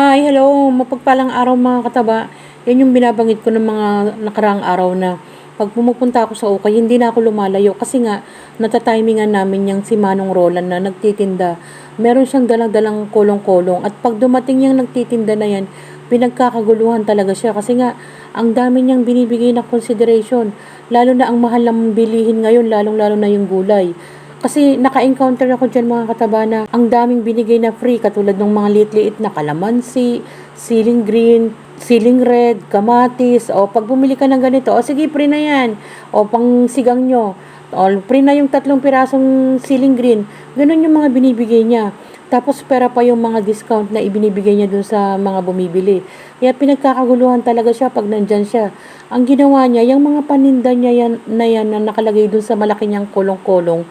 Hi, hello, mapagpalang araw mga kataba. Yan yung binabanggit ko ng mga nakaraang araw na pag pumupunta ako sa ukay, hindi na ako lumalayo kasi nga natatimingan namin yung si Manong Roland na nagtitinda. Meron siyang dalang-dalang kolong-kolong at pag dumating yung nagtitinda na yan, pinagkakaguluhan talaga siya kasi nga ang dami niyang binibigay na consideration. Lalo na ang mahal ng bilihin ngayon, lalong-lalo na yung gulay. Kasi naka-encounter ako dyan mga kataba na ang daming binigay na free katulad ng mga liit-liit na kalamansi, siling green, siling red, kamatis, o pag bumili ka ng ganito, o sige free na yan, o pang sigang nyo, o free na yung 3 pirasong siling green, ganun yung mga binibigay niya. Tapos pera pa yung mga discount na ibinibigay niya dun sa mga bumibili. Kaya pinagkakaguluhan talaga siya pag nandyan siya. Ang ginawa niya, yung mga paninda niya yan na nakalagay dun sa malaki niyang kolong-kolong,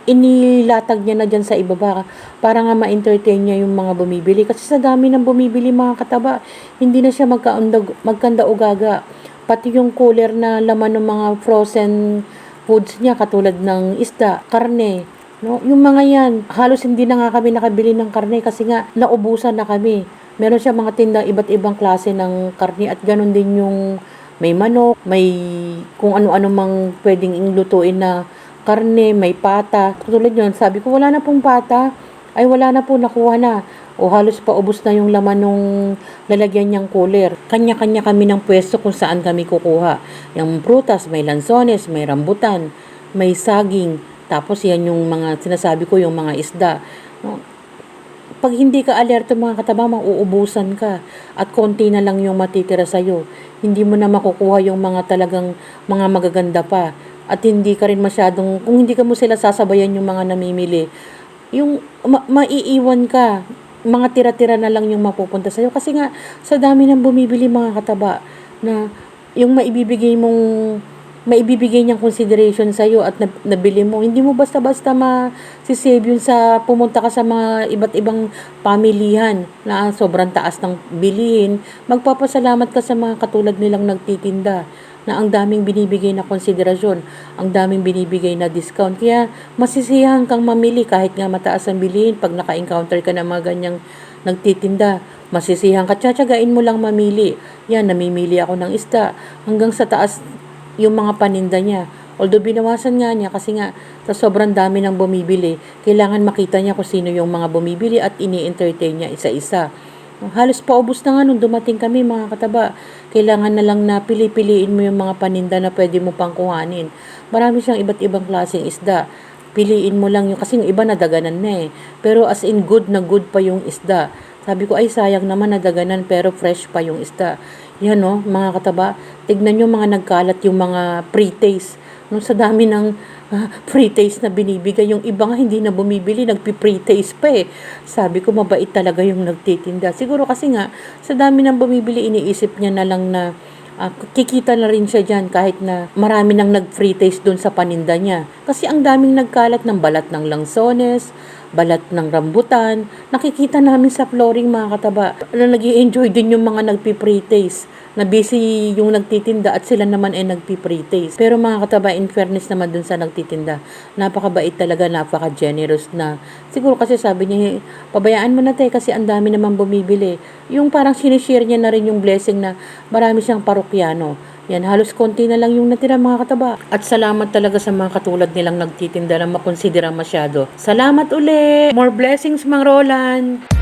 inilatag niya na dyan sa ibaba para nga ma-entertain niya yung mga bumibili. Kasi sa dami ng bumibili mga kataba, hindi na siya magkanda o gaga. Pati yung cooler na laman ng mga frozen foods niya katulad ng isda, karne, no? Yung mga yan, halos hindi na nga kami nakabili ng karne kasi nga naubusan na kami. Meron siya mga tindang iba't ibang klase ng karne at ganun din yung may manok, may kung ano-ano mang pwedeng lutuin na karne, may pata. Tulad yun, sabi ko, wala na pong pata. Ay, wala na po, nakuha na. O halos paubos na yung laman nung lalagyan niyang cooler. Kanya-kanya kami ng pwesto kung saan kami kukuha. Yung prutas, may lansones, may rambutan, may saging. Tapos yan yung mga, sinasabi ko, yung mga isda. No? Pag hindi ka alerto mga kataba, mauubusan ka. At konti na lang yung matitira sa'yo. Hindi mo na makukuha yung mga talagang mga magaganda pa. At hindi ka rin masyadong, kung hindi ka mo sila sasabayan yung mga namimili, yung maiiwan ka, mga tira-tira na lang yung mapupunta sa'yo. Kasi nga, sa dami ng bumibili mga kataba, na yung maibibigay niyang consideration sa'yo at nabili mo, hindi mo basta-basta masisave yun sa pumunta ka sa mga iba't ibang pamilihan na sobrang taas ng bilihin. Magpapasalamat ka sa mga katulad nilang nagtitinda na ang daming binibigay na konsiderasyon, ang daming binibigay na discount. Kaya masisiyahan kang mamili kahit nga mataas ang bilihin pag naka-encounter ka ng mga ganyang nagtitinda. Masisiyahan ka, tsatsagain mo lang mamili. Yan, namimili ako ng isda. Hanggang sa taas yung mga paninda niya. Although binawasan nga niya kasi nga sa sobrang dami ng bumibili, kailangan makita niya kung sino yung mga bumibili at ini-entertain niya isa-isa. Halos paubos na nga nung dumating kami mga kataba. Kailangan na lang na pili-piliin mo yung mga paninda na pwede mo pang kuhanin. Marami siyang iba't ibang klaseng isda. Piliin mo lang yung, kasi yung iba nadaganan na eh. Pero as in good na good pa yung isda. Sabi ko ay sayang naman nadaganan pero fresh pa yung isda. Yan no, mga kataba. Tignan nyo mga nagkalat yung mga pre-taste. Nung sa dami ng pre-taste na binibigay, yung iba nga hindi na bumibili, nagpi-pre-taste pa eh. Sabi ko, mabait talaga yung nagtitinda. Siguro kasi nga, sa dami ng bumibili, iniisip niya na lang na kikita na rin siya dyan kahit na marami nang nag-free taste dun sa paninda niya. Kasi ang daming nagkalat ng balat ng langsones, balat ng rambutan. Nakikita namin sa flooring mga kataba na nag-i-enjoy din yung mga nagpi-free taste. Na busy yung nagtitinda at sila naman ay nagpi-free taste. Pero mga kataba, in fairness naman dun sa nagtitinda, napakabait talaga, napaka-generous na. Siguro kasi sabi niya, pabayaan mo na tayo kasi ang dami naman bumibili. Yung parang sinishare niya na rin yung blessing na marami siyang parokyano. Yan, halos konti na lang yung natira mga kataba. At salamat talaga sa mga katulad nilang nagtitinda na makonsidera masyado. Salamat uli! More blessings, Mang Roland!